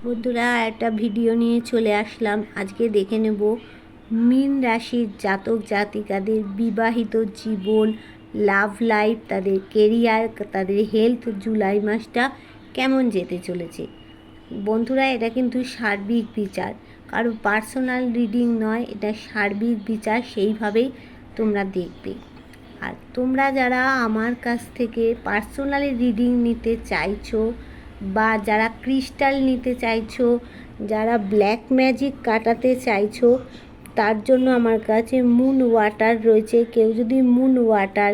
বন্ধুরা, একটা ভিডিও নিয়ে চলে আসলাম। আজকে দেখে নেব মীন রাশির জাতক জাতিকাদের বিবাহিত জীবন, লাভ লাইফ, তাদের কেরিয়ার, তাদের হেলথ জুলাই মাসটা কেমন যেতে চলেছে। বন্ধুরা, এটা কিন্তু সার্বিক বিচার, কারো পার্সোনাল রিডিং নয়, এটা সার্বিক বিচার, সেইভাবেই তোমরা দেখবে। আর তোমরা যারা আমার কাছ থেকে পার্সোনালি রিডিং নিতে চাইছো বা যারা ক্রিস্টাল নিতে চাইছো, যারা ব্ল্যাক ম্যাজিক কাটাতে চাইছো, তার জন্য আমার কাছে মুন ওয়াটার রয়েছে। কেউ যদি মুন ওয়াটার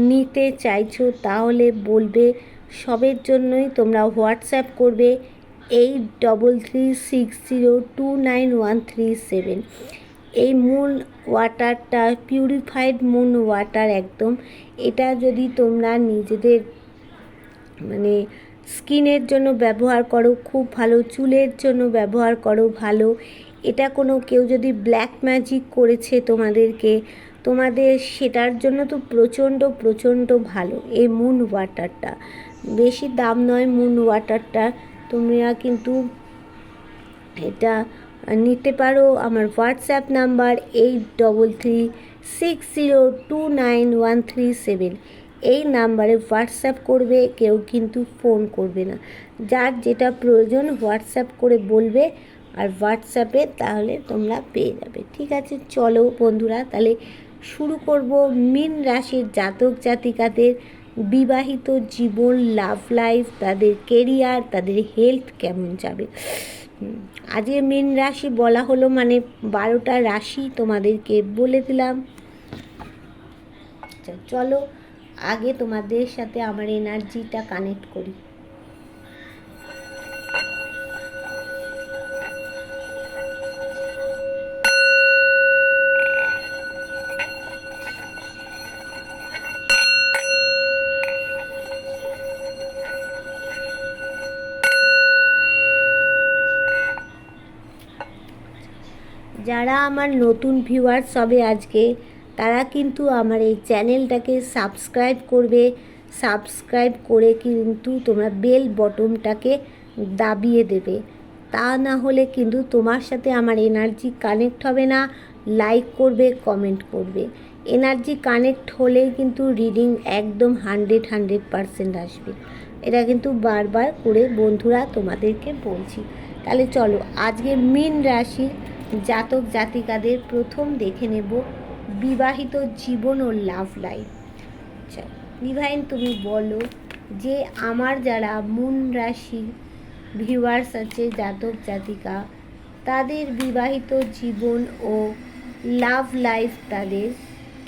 নিতে চাইছো তাহলে বলবে, সবের জন্যই তোমরা হোয়াটসঅ্যাপ করবে 8336029137। এই মুন ওয়াটারটা পিউরিফাইড মুন ওয়াটার একদম। এটা যদি তোমরা নিজেদের স্কিনের জন্য ব্যবহার করো খুব ভালো, চুলের জন্য ব্যবহার করো ভালো। এটা কেউ যদি ব্ল্যাক ম্যাজিক করেছে তোমাদের সেটার জন্য তো প্রচণ্ড ভালো এই মুন ওয়াটারটা। বেশি দাম নয় মুন ওয়াটারটা, তোমরা কিন্তু এটা নিতে পারো। আমার হোয়াটসঅ্যাপ নাম্বার 8336029137। এই নাম্বারে হোয়াটসঅ্যাপ করবে, কেউ কিন্তু ফোন করবে না। যার যেটা প্রয়োজন হোয়াটসঅ্যাপ করে বলবে, আর হোয়াটসঅ্যাপে তাহলে তোমরা পেয়ে যাবে। ঠিক আছে, চলো বন্ধুরা, তাহলে শুরু করব মীন রাশির জাতক জাতিকাদের বিবাহিত জীবন, লাভ লাইফ, তাদের কেরিয়ার, তাদের হেলথ কেমন যাবে। আজকে মীন রাশি বলা হলো মানে 12টা রাশি তোমাদেরকে বলে দিলাম। চলো আগে তোমাদের সাথে আমার এনার্জিটা কানেক্ট করি। যারা আমার নতুন ভিউয়ার্স হবে আজকে, তারা কিন্তু আমার এই চ্যানেলটাকে সাবস্ক্রাইব করবে। সাবস্ক্রাইব করে কিন্তু তোমরা বেল বটনটাকে দাবিয়ে দেবে, তা না হলে কিন্তু তোমার সাথে আমার এনার্জি কানেক্ট হবে না। লাইক করবে, কমেন্ট করবে। এনার্জি কানেক্ট হলেই কিন্তু রিডিং একদম 100% আসবে। এটা কিন্তু বারবার করে বন্ধুরা তোমাদেরকে বলছি। তাহলে চলো আজকে মীন রাশির জাতক জাতিকাদের প্রথম দেখে নেব বিবাহিত জীবন ও লাভ লাইফ। আচ্ছা ডিভাইন, তুমি বলো যে আমার যারা মূন রাশি ভিউয়ার্স আছে, জাতক জাতিকা, তাদের বিবাহিত জীবন ও লাভ লাইফ তাদের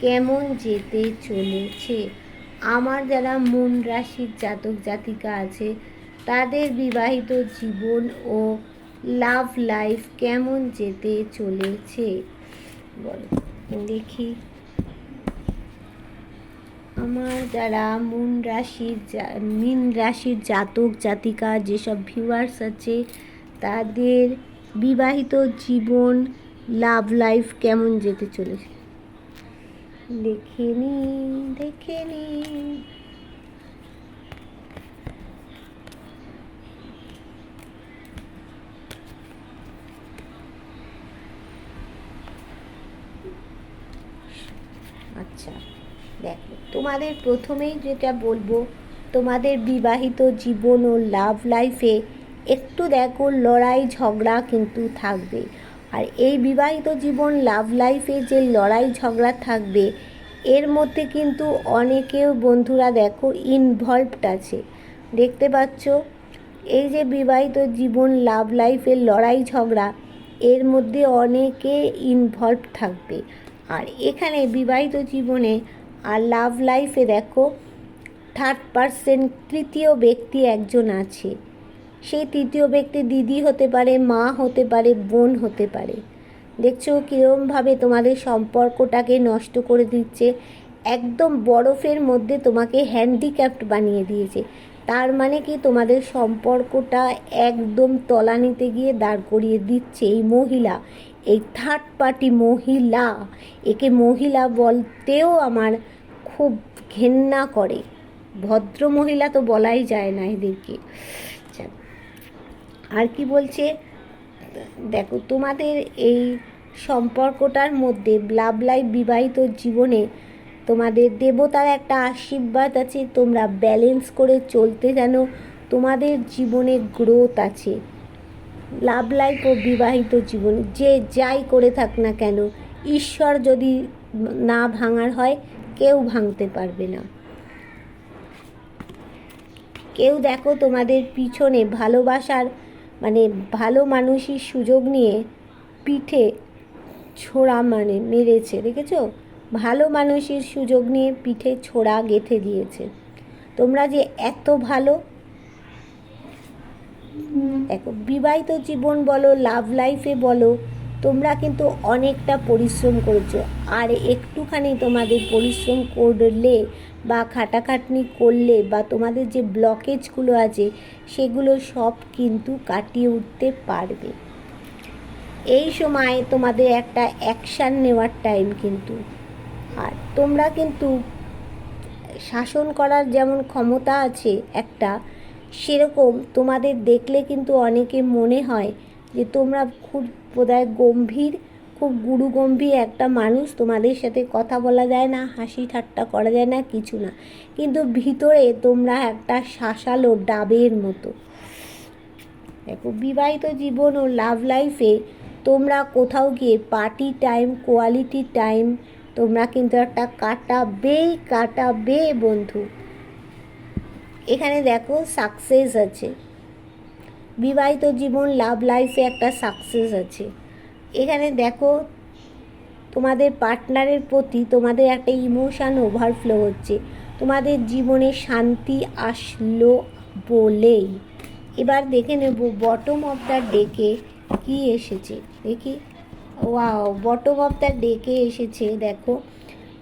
কেমন যেতে চলেছে। আমার যারা মূন রাশির জাতক জাতিকা আছে, তাদের বিবাহিত জীবন ও লাভ লাইফ কেমন যেতে চলেছে বলো দেখি। আমার যারা মীন রাশির জাতক জাতিকা যেসব ভিউয়ার্স আছে, তাদের বিবাহিত জীবন, লাভ লাইফ কেমন যেতে চলেছে দেখে নি। আচ্ছা দেখো, তোমাদের প্রথমেই যেটা বলবো, তোমাদের বিবাহিত জীবন ও লাভ লাইফে একটু দেখো লড়াই ঝগড়া কিন্তু থাকবে। আর এই বিবাহিত জীবন লাভ লাইফে যে লড়াই ঝগড়া থাকবে, এর মধ্যে কিন্তু অনেকেও বন্ধুরা দেখো ইনভলভড আছে। দেখতে পাচ্ছ, এই যে বিবাহিত জীবন লাভ লাইফের লড়াই ঝগড়া, এর মধ্যে অনেকে ইনভলভ থাকবে। আর এখানে বিবাহিত জীবনে আর লাভ লাইফে দেখো থার্ড পারসন, তৃতীয় ব্যক্তি একজন আছে। সেই তৃতীয় ব্যক্তি দিদি হতে পারে, মা হতে পারে, বোন হতে পারে। দেখছো কীরকমভাবে তোমাদের সম্পর্কটাকে নষ্ট করে দিচ্ছে। একদম বরফের মধ্যে তোমাকে হ্যান্ডিক্যাপ্ট বানিয়ে দিয়েছে। তার মানে কি, তোমাদের সম্পর্কটা একদম তলানিতে গিয়ে দাঁড় করিয়ে দিচ্ছে এই মহিলা, এই থার্ড পার্টি মহিলা। একে মহিলা বলতেও আমার খুব ঘেন্না করে, ভদ্র মহিলা তো বলাই যায় না এদেরকে। আর কি বলছে দেখো, তোমাদের এই সম্পর্কটার মধ্যে লাভ লাইফ বিবাহিত জীবনে তোমাদের দেবতার একটা আশীর্বাদ আছে, তোমরা ব্যালেন্স করে চলতে জানো, তোমাদের জীবনে গ্রোথ আছে। লাভ লাইফ ও বিবাহিত জীবনে যে যাই করে থাক না কেন, ঈশ্বর যদি না ভাঙার হয় কেউ ভাঙতে পারবে না। কেউ দেখো তোমাদের পিছনে ভালোবাসার মানে ভালো মানুষের সুযোগ নিয়ে পিঠে ছোড়া মানে মেরেছে, দেখেছো? ভালো মানুষের সুযোগ নিয়ে পিঠে ছোড়া গেঁথে দিয়েছে। তোমরা যে এত ভালো, দেখো বিবাহিত জীবন বলো লাভ লাইফে বলো, তোমরা কিন্তু অনেকটা পরিশ্রম করেছো। আর একটুখানি তোমাদের পরিশ্রম করলে বা খাটাখাটনি করলে বা তোমাদের যে ব্লকেজগুলো আছে সেগুলো সব কিন্তু কাটিয়ে উঠতে পারবে। এই সময় তোমাদের একটা অ্যাকশান নেওয়ার টাইম কিন্তু। আর তোমরা কিন্তু শাসন করার যেমন ক্ষমতা আছে একটা, সেরকম তোমাদের দেখলে কিন্তু অনেকে মনে হয় যে তোমরা খুব বোধহয় গম্ভীর, খুব গুরুগম্ভীর একটা মানুষ, তোমাদের সাথে কথা বলা যায় না, হাসি ঠাট্টা করা যায় না, কিছু না, কিন্তু ভিতরে তোমরা একটা শাসালো ডাবের মতো। দেখো বিবাহিত জীবন ও লাভ লাইফে তোমরা কোথাও গিয়ে পার্টি টাইম, কোয়ালিটি টাইম তোমরা কিন্তু একটা কাটাবে বন্ধু। এখানে দেখো সাকসেস আছে, বিবাহিত জীবন লাভ লাইফে একটা সাকসেস আছে। এখানে দেখো তোমাদের পার্টনারের প্রতি তোমাদের একটা ইমোশান ওভারফ্লো হচ্ছে, তোমাদের জীবনে শান্তি আসলো বলেই। এবার দেখে নেব বটম অফ দ্য ডেকে কি এসেছে, দেখি। ওয়াও, বটম অফ দ্য ডেকে এসেছে দেখো,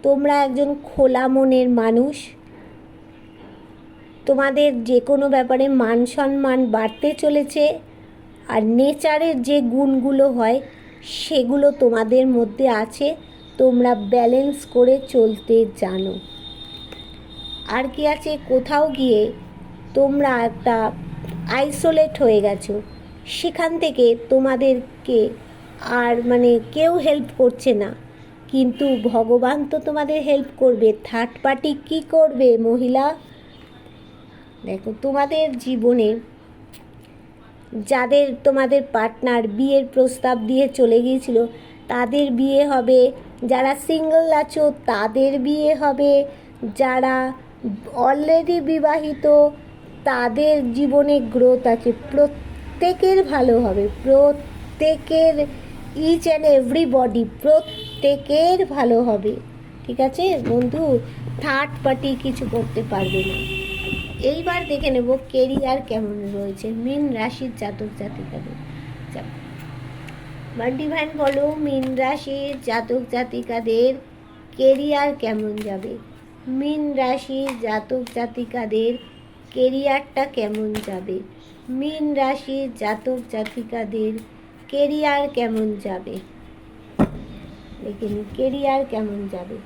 তোমরা একজন খোলা মনের মানুষ, তোমাদের যে কোনো ব্যাপারে মান সম্মান বাড়তে চলেছে, আর নেচারের যে গুণগুলো হয় সেগুলো তোমাদের মধ্যে আছে, তোমরা ব্যালেন্স করে চলতে জানো। আর কি আছে, কোথাও গিয়ে তোমরা একটা আইসোলেট হয়ে গেছো, সেখান থেকে তোমাদেরকে আর মানে কেউ হেল্প করছে না, কিন্তু ভগবান তো তোমাদের হেল্প করবে। থার্ড পার্টি কী করবে মহিলা? দেখো তোমাদের জীবনে যাদের তোমাদের পার্টনার বিয়ের প্রস্তাব দিয়ে চলে গিয়েছিল তাদের বিয়ে হবে, যারা সিঙ্গল আছো তাদের বিয়ে হবে, যারা অলরেডি বিবাহিত তাদের জীবনে গ্রোথ আছে, প্রত্যেকের ভালো হবে, প্রত্যেকের, ইচ অ্যান্ড এভরিবডি, প্রত্যেকের ভালো হবে। ঠিক আছে বন্ধু, থার্ড পার্টি কিছু করতে পারবে না। এইবার দেখে নেব কেরিয়ার কেমন রয়েছে মীন রাশির জাতক জাতিকাদের। ডিভাইন বলো মীন রাশির জাতক জাতিকাদের কেরিয়ার কেমন যাবে? মীন রাশির জাতক জাতিকাদের কেরিয়ারটা কেমন যাবে? মীন রাশির জাতক জাতিকাদের কেরিয়ার কেমন যাবে? দেখে নিই কেরিয়ার কেমন যাবে।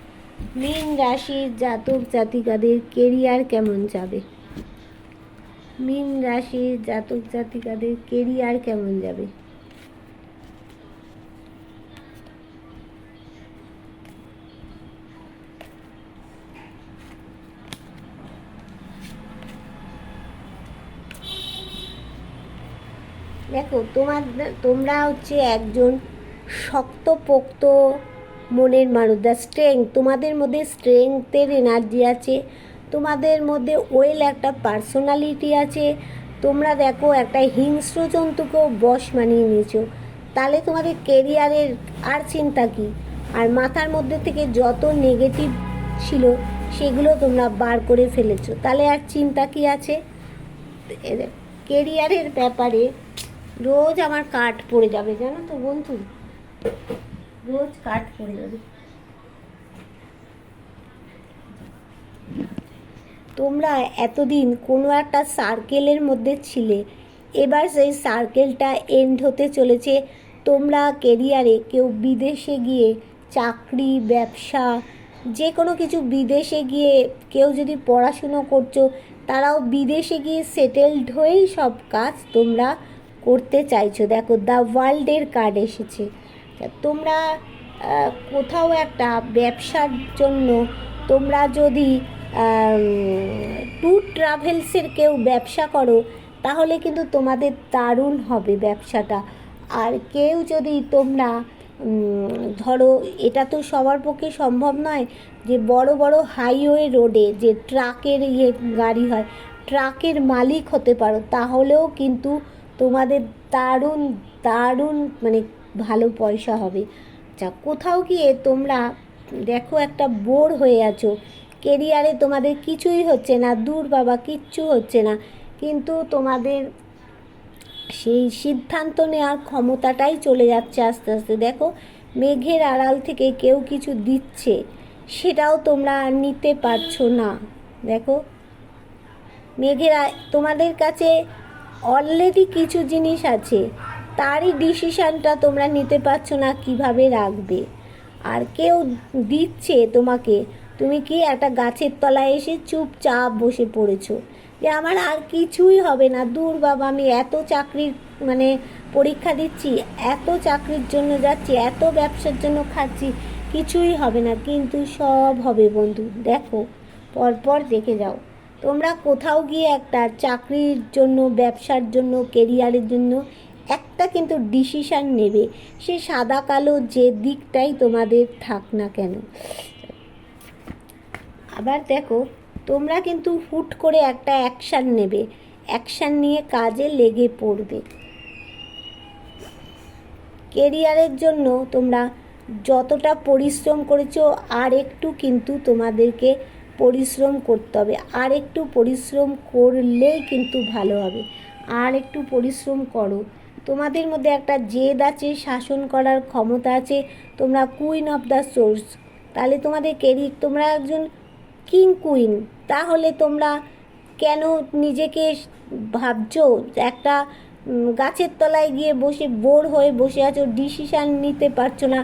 মীন রাশির জাতক জাতিকাদের কেরিয়ার কেমন যাবে? মীন রাশির জাতক জাতিকাদের কেরিয়ার কেমন যাবে? দেখো তোমরা হচ্ছে একজন শক্তপোক্ত মনের মানুষ, দ্য স্ট্রেংথ, তোমাদের মধ্যে স্ট্রেংথের এনার্জি আছে, তোমাদের মধ্যে ওয়েল একটা পার্সোনালিটি আছে। তোমরা দেখো একটা হিংস্র জন্তুকেও বশ মানিয়ে নিয়েছো, তাহলে তোমাদের কেরিয়ারের আর চিন্তা কী? আর মাথার মধ্যে থেকে যত নেগেটিভ ছিল সেগুলো তোমরা বার করে ফেলেছো, তাহলে আর চিন্তা কী আছে? কেরিয়ারের ব্যাপারে রোজ আমার কাট পড়ে যাবে, জানো তো বন্ধু, রোজ কাট পড়ে যাবে। তোমরা এতদিন কোনো একটা সার্কেলের মধ্যে ছিলে, এবার সেই সার্কেলটা এন্ড হতে চলেছে। তোমরা কেরিয়ারে কেউ বিদেশে গিয়ে চাকরি, ব্যবসা, যে কোনো কিছু, বিদেশে গিয়ে কেউ যদি পড়াশুনো করছো তারাও বিদেশে গিয়ে সেটেলড হয়েই সব কাজ তোমরা করতে চাইছো। দেখো দ্য ওয়ার্ল্ডের কার্ড এসেছে। তোমরা কোথাও একটা ব্যবসার জন্য তোমরা যদি ট্যুর ট্রাভেলসের কেউ ব্যবসা করো তাহলে কিন্তু তোমাদের দারুণ হবে ব্যবসাটা। আর কেউ যদি তোমরা ধরো, এটা তো সবার পক্ষে সম্ভব নয় যে বড় বড় হাইওয়ে রোডে যে ট্রাকের গাড়ি হয়, ট্রাকের মালিক হতে পারো, তাহলেও কিন্তু তোমাদের দারুণ দারুণ মানে ভালো পয়সা হবে। আচ্ছা, কোথাও গিয়ে তোমরা দেখো একটা বোর হয়ে আছো, কেরিয়ারে তোমাদের কিছুই হচ্ছে না, দূর বাবা কিচ্ছু হচ্ছে না, কিন্তু তোমাদের সেই সিদ্ধান্ত নেওয়ার ক্ষমতাটাই চলে যাচ্ছে আস্তে আস্তে। দেখো মেঘের আড়াল থেকে কেউ কিছু দিচ্ছে, সেটাও তোমরা নিতে পারছো না। দেখো মেঘের তোমাদের কাছে অলরেডি কিছু জিনিস আছে, তারই ডিসিশানটা তোমরা নিতে পারছো না কিভাবে রাখবে। আর কেউ দিচ্ছে তোমাকে, তুমি কি একটা গাছের তলায় এসে চুপচাপ বসে পড়েছো যে আমার আর কিছুই হবে না, দূর বাবা আমি এত চাকরির মানে পরীক্ষা দিচ্ছি, এত চাকরির জন্য যাচ্ছি, এত ব্যবসার জন্য খাচ্ছি, কিছুই হবে না। কিন্তু সব হবে বন্ধু। দেখো পরপর দেখে যাও, তোমরা কোথাও গিয়ে একটা চাকরির জন্য, ব্যবসার জন্য, কেরিয়ারের জন্য একটা কিন্তু ডিসিশান নেবে, সে সাদা কালো যে দিকটাই তোমাদের থাক না কেন। আবার দেখো তোমরা কিন্তু হুট করে একটা অ্যাকশান নেবে, অ্যাকশান নিয়ে কাজে লেগে পড়বে। কেরিয়ারের জন্য তোমরা যতটা পরিশ্রম করেছো আর একটু কিন্তু তোমাদেরকে পরিশ্রম করতে হবে, আর একটু পরিশ্রম করলেই কিন্তু ভালো হবে। আর একটু পরিশ্রম করো, তোমাদের মধ্যে একটা জেদ আছে, শাসন করার ক্ষমতা আছে, তোমরা কুইন অফ দ্য সোর্স, তাহলে তোমাদের তোমরা একজন কিং কুইন। তাহলে তোমরা কেন নিজেকে ভাবছো একটা গাছের তলায় গিয়ে বসে বোর হয়ে বসে আছো, ডিসিশান নিতে পারছো না,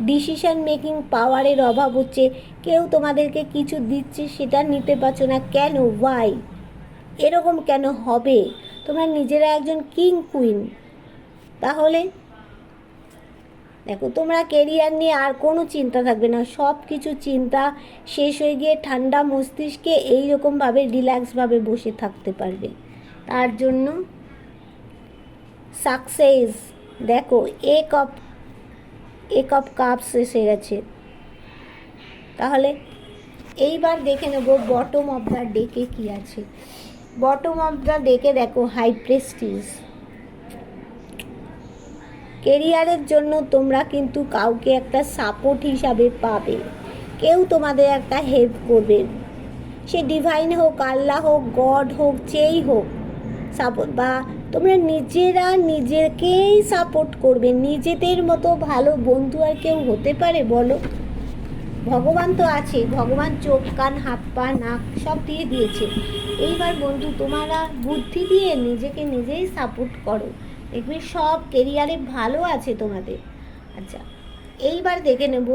ডিসিশান মেকিং পাওয়ারের অভাব হচ্ছে, কেউ তোমাদেরকে কিছু দিচ্ছে সেটা নিতে পারছো না, কেন, ওয়াই, এরকম কেন হবে? তোমরা নিজেরা একজন কিং কুইন। তাহলে দেখো তোমরা কেরিয়ার নিয়ে আর কোনো চিন্তা থাকবে না, সব কিছু চিন্তা শেষ হয়ে গিয়ে ঠান্ডা মস্তিষ্কে এইরকমভাবে রিল্যাক্সভাবে বসে থাকতে পারবে। তার জন্য সাকসেস, দেখো এক অফ কাপস এসে গেছে। তাহলে এইবার দেখে নেব বটম অফ দ্য ডেকে কী আছে। বটম অফ দ্য ডেকে দেখো হাই প্রেস্টিজ। কেরিয়ারের জন্য তোমরা কিন্তু কাউকে একটা সাপোর্ট হিসাবে পাবে, কেউ তোমাদের একটা হেল্প করবে, সে ডিভাইন হোক, আল্লাহ হোক, গড হোক, যেই হোক সাপোর্ট, বা তোমরা নিজেরা নিজেকেই সাপোর্ট করবে। নিজেদের মতো ভালো বন্ধু আর কেউ হতে পারে বলো? ভগবান তো আছে, ভগবান চোখ কান হাত পা নাক সব দিয়ে দিয়েছে। এইবার বন্ধু তোমরা বুদ্ধি দিয়ে নিজেকে নিজেই সাপোর্ট করো, দেখবে সব কেরিয়ারে ভালো আছে তোমাদের। আচ্ছা, এইবার দেখে নেব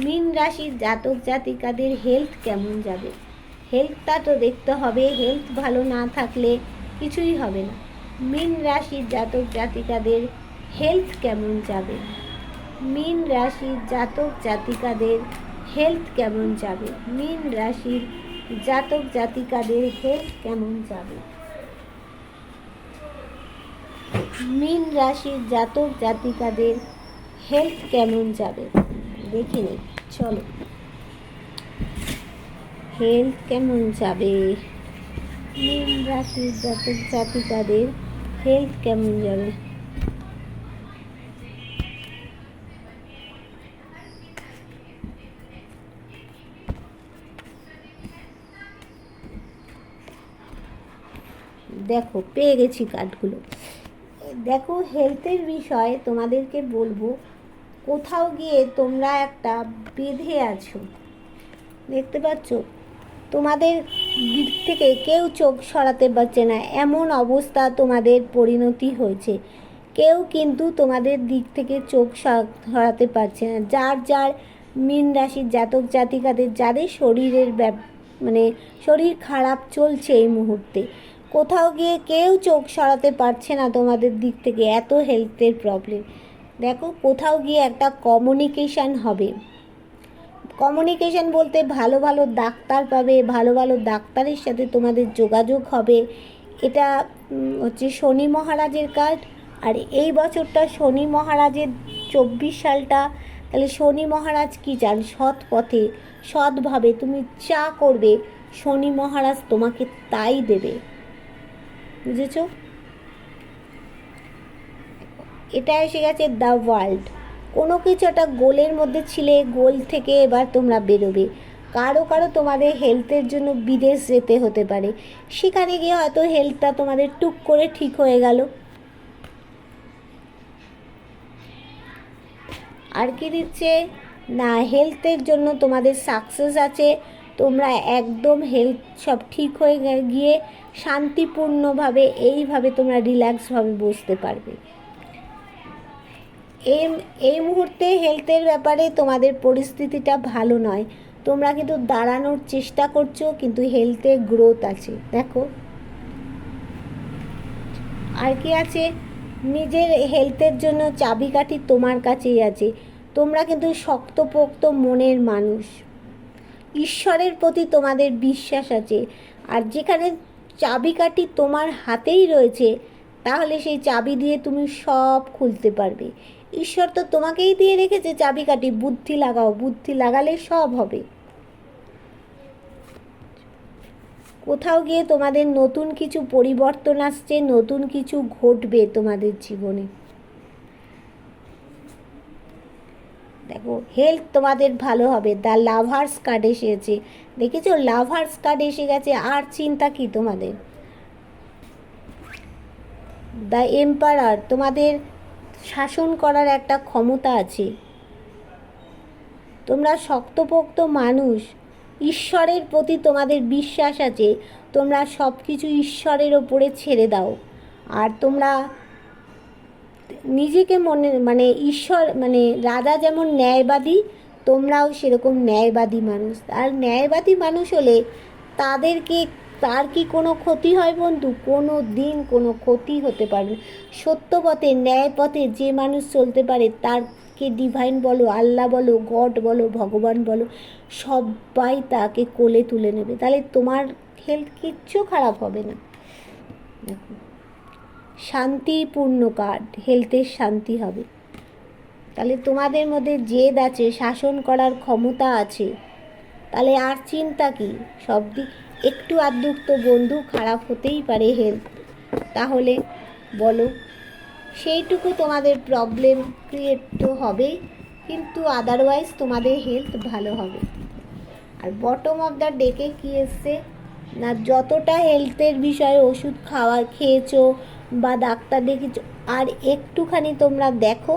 মীন রাশির জাতক জাতিকাদের হেলথ কেমন যাবে। হেলথটা তো দেখতে হবে, হেলথ ভালো না থাকলে কিছুই হবে না। মীন রাশির জাতক জাতিকাদের হেলথ কেমন যাবে? মীন রাশির জাতক জাতিকাদের হেলথ কেমন যাবে? মীন রাশির জাতক জাতিকাদের হেলথ কেমন যাবে? মীন রাশির জাতক জাতিকাদের হেলথ কেমন যাবে দেখে নিই, চলো। হেলথ কেমন যাবে? মীন রাশির জাতক জাতিকাদের হেলথ কেমন যাবে? দেখো পেয়ে গেছি কার্ডগুলো। দেখো হেলথের বিষয়ে তোমাদেরকে বলবো, কোথাও গিয়ে তোমরা একটা বেঁধে আছো, দেখতে পাচ্ছ তোমাদের দিক থেকে কেউ চোখ সরাতে পারছে না, এমন অবস্থা তোমাদের পরিণতি হয়েছে। কেউ কিন্তু তোমাদের দিক থেকে চোখ সরাতে পারছে না। যার যার মীন রাশির জাতক জাতিকাদের যাদের শরীরের মানে শরীর খারাপ চলছে এই মুহূর্তে, কোথাও গিয়ে কেউ চোখ সরাতে পারছে না তোমাদের দিক থেকে, এত হেলথের প্রবলেম। দেখো কোথাও গিয়ে একটা কমিউনিকেশান হবে। কমিউনিকেশান বলতে ভালো ভালো ডাক্তার পাবে, ভালো ভালো ডাক্তারের সাথে তোমাদের যোগাযোগ হবে। এটা হচ্ছে শনি মহারাজের কার্ড। আর এই বছরটা শনি মহারাজের 24 সালটা, তাহলে শনি মহারাজ কী চান? সৎ পথে সৎভাবে তুমি যা করবে শনি মহারাজ তোমাকে তাই দেবে, বুঝেছো? এটা এসে গেছে দ্য ওয়ার্ল্ড। কোনো কিছু একটা গোলের মধ্যে ছিলে, গোল থেকে এবার তোমরা বেরোবে। কারো কারো তোমাদের হেলথের জন্য বিদেশ যেতে হতে পারে, সেখানে গিয়ে হয়তো হেলথটা তোমাদের টুক করে ঠিক হয়ে গেল। আর কি দিচ্ছে না, হেলথের জন্য তোমাদের সাকসেস আছে। তোমরা একদম হেলথ সব ঠিক হয়ে গিয়ে শান্তিপূর্ণভাবে এইভাবে তোমরা রিল্যাক্সভাবে বসতে পারবে। এই মুহূর্তে হেলথের ব্যাপারে তোমাদের পরিস্থিতিটা ভালো নয়, তোমরা কিন্তু দাঁড়ানোর চেষ্টা করছো, কিন্তু হেলথে গ্রোথ আছে। দেখো আর কি আছে, নিজের হেলথের জন্য চাবিকাঠি তোমার কাছেই আছে। তোমরা কিন্তু শক্তপোক্ত মনের মানুষ, ঈশ্বরের প্রতি তোমাদের বিশ্বাস আছে। আর যেখানে চাবিকাঠি তোমার হাতেই রয়েছে, তাহলে সেই চাবি দিয়ে তুমি সব খুলতে পারবে। ঈশ্বর তো তোমাকেই দিয়ে রেখেছে চাবিকাঠি, বুদ্ধি লাগাও, বুদ্ধি লাগালে সব হবে। কোথাও গিয়ে তোমাদের নতুন কিছু পরিবর্তন আসছে, নতুন কিছু ঘটবে তোমাদের জীবনে। দেখো হেলথ তোমাদের ভালো হবে। দ্য লাভার্স কার্ড এসেছে, দেখেছো? লাভার্স কার্ড এসে গেছে। আর চিন্তা কি তোমাদের? দ্য এম্পারার, তোমাদের শাসন করার একটা ক্ষমতা আছে। তোমরা শক্তপোক্ত মানুষ, ঈশ্বরের প্রতি তোমাদের বিশ্বাস আছে। তোমরা সব কিছু ঈশ্বরের ওপরে ছেড়ে দাও। আর তোমরা নিজেকে মানে ঈশ্বর, মানে রাজা যেমন ন্যায়বাদী, তোমরাও সেরকম ন্যায়বাদী মানুষ। আর ন্যায়বাদী মানুষ হলে তার কি কোনো ক্ষতি হয় বন্ধু? কোনো দিন কোনো ক্ষতি হতে পারে না। সত্য পথে, ন্যায় পথে যে মানুষ চলতে পারে, তারকে ডিভাইন বলো, আল্লাহ বলো, গড বলো, ভগবান বলো, সবাই তাকে কোলে তুলে নেবে। তাহলে তোমার হেলথ কিচ্ছু খারাপ হবে না। দেখো শান্তিপূর্ণ কার্ড, হেলথের শান্তি হবে। তাহলে তোমাদের মধ্যে জেদ আছে, শাসন করার ক্ষমতা আছে, তাহলে আর চিন্তা কি? সব দিক একটু আধটু তো বন্ধু খারাপ হতেই পারে হেলথ, তাহলে বলো সেইটুকু তোমাদের প্রবলেম ক্রিয়েট তো হবেই, কিন্তু আদারওয়াইজ তোমাদের হেলথ ভালো হবে। আর বটম অফ দ্য ডেকে কী এসছে না, যতটা হেলথের বিষয়ে ওষুধ খেয়েছো বা ডাক্তার দেখিয়েছো, আর একটুখানি তোমরা দেখো,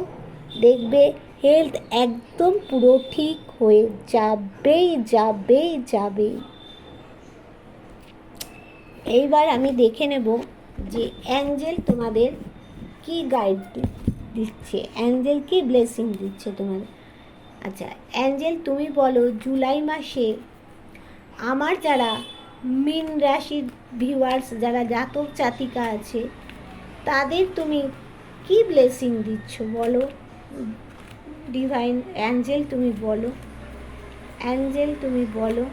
দেখবে হেলথ একদম পুরো ঠিক হয়ে যাবেই। এইবার আমি দেখে নেব যে অ্যাঞ্জেল তোমাদের কি গাইড দিচ্ছে, অ্যাঞ্জেল কি ব্লেসিং দিচ্ছে তোমাদের। আচ্ছা অ্যাঞ্জেল তুমি বলো, জুলাই মাসে আমার যারা মীন রাশির ভিউয়ার্স, যারা জাতক জাতিকা আছে, তাদের তুমি কি ব্লেসিং দিচ্ছ বলো। ডিভাইন অ্যাঞ্জেল তুমি বলো, অ্যাঞ্জেল তুমি বলো।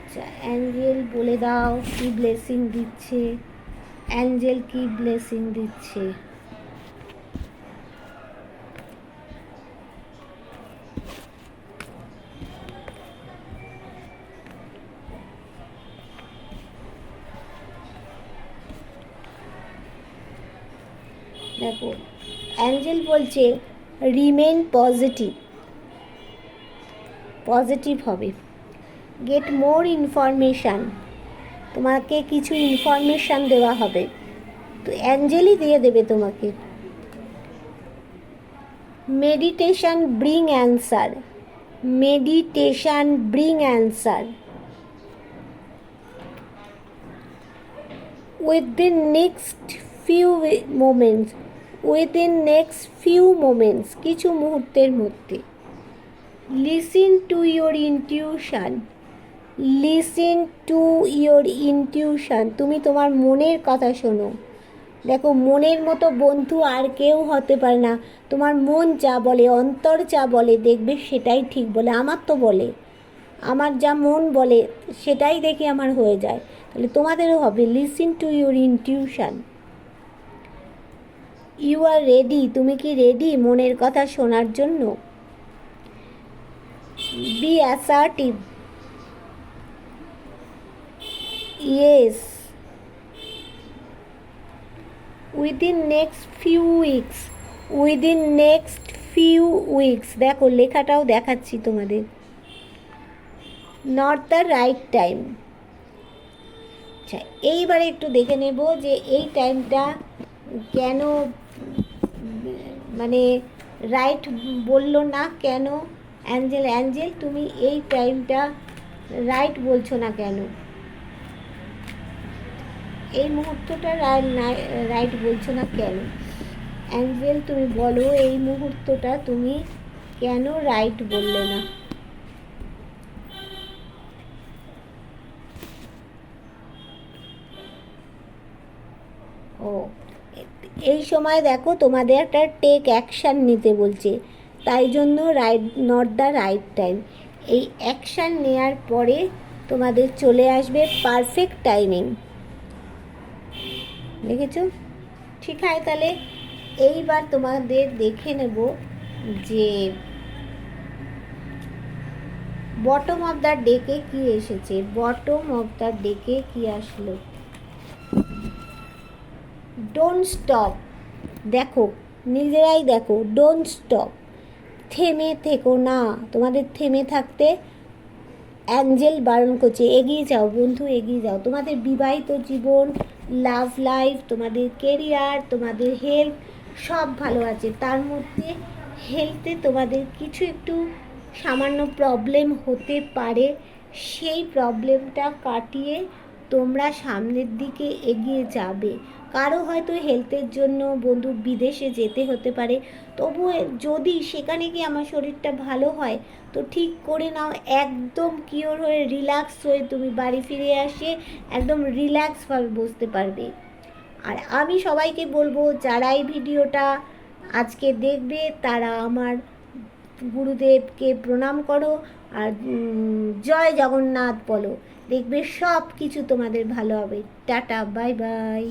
আচ্ছা অ্যাঞ্জেল বলে দাও কি ব্লেসিং দিচ্ছে, অ্যাঞ্জেল কি ব্লেসিং দিচ্ছে। দেখো অ্যাঞ্জেল বলছে রিমেন পজিটিভ হবে। গেট মোর ইনফরমেশান, তোমাকে কিছু ইনফরমেশান দেওয়া হবে, তো অ্যাঞ্জেলই দিয়ে দেবে তোমাকে। Meditation bring answer, within next few moments, কিছু মুহূর্তের মধ্যে। Listen to your intuition, listen to your intuition, তুমি তোমার মনের কথা শোনো। দেখো, মনের মতো বন্ধু আর কেউ হতে পারে না। তোমার মন যা বলে, অন্তর যা বলে, দেখবে সেটাই ঠিক বলে। আমার তো বলে, আমার যা মন বলে সেটাই দেখি আমার হয়ে যায়। তাহলে তোমাদেরও হবে। Listen to your intuition. You are ready, তুমি কি রেডি মনের কথা শোনার জন্য? Be assertive, yes, within next few weeks, within next few weeks, দেখো লেখাটাও দেখাচ্ছি তোমাদের। Not the right time. আচ্ছা, এইবারে একটু দেখে নেব যে এই টাইমটা কেন মানে রাইট বললো না কেন। অ্যাঞ্জেল, অ্যাঞ্জেল তুমি এই টাইমটা রাইট বলছো না কেন? এই মুহূর্তটা রাইট বলছো না কেন? অ্যাঞ্জেল তুমি বলো, এই মুহূর্তটা তুমি কেন রাইট বললে না? ও, এই সময় দেখো তোমাদের একটা টেক অ্যাকশান নিতে বলছে, তাই জন্য right, not the right time. এই অ্যাকশান নেওয়ার পরে তোমাদের চলে আসবে পারফেক্ট টাইমিং। দেখেছো? ঠিক আছে, তাহলে এইবার তোমাদের দেখে নেব যে বটম অফ দ্য ডেকে কি এসেছে। বটম অফ দ্য ডেকে কি আসলো? Don't stop. দেখো, নিজেরাই দেখো, ডোন্ট স্টপ, থেমে থেকো না। তোমাদের থেমে থাকতে অ্যাঞ্জেল বারণ করছে। এগিয়ে যাও বন্ধু, এগিয়ে যাও। তোমাদের বিবাহিত জীবন, লাভ লাইফ, তোমাদের কেরিয়ার, তোমাদের হেলথ সব ভালো আছে। তার মধ্যে হেলথে তোমাদের কিছু একটু সামান্য প্রবলেম হতে পারে। সেই প্রবলেমটা কাটিয়ে তোমরা সামনের দিকে এগিয়ে যাবে। কারো হয়তো হেলথের জন্য বন্ধু বিদেশে যেতে হতে পারে, তবুও যদি সেখানে গিয়ে আমার শরীরটা ভালো হয় তো ঠিক করে নাও, একদম কিওর হয়ে রিল্যাক্স হয়ে তুমি বাড়ি ফিরে আসে একদম রিল্যাক্সভাবে বসতে পারবে। আর আমি সবাইকে বলবো, যারা এই ভিডিওটা আজকে দেখবে তারা আমার গুরুদেবকে প্রণাম করো আর জয় জগন্নাথ বলো। দেখবে সব কিছু তোমাদের ভালো হবে। Tata, bye bye.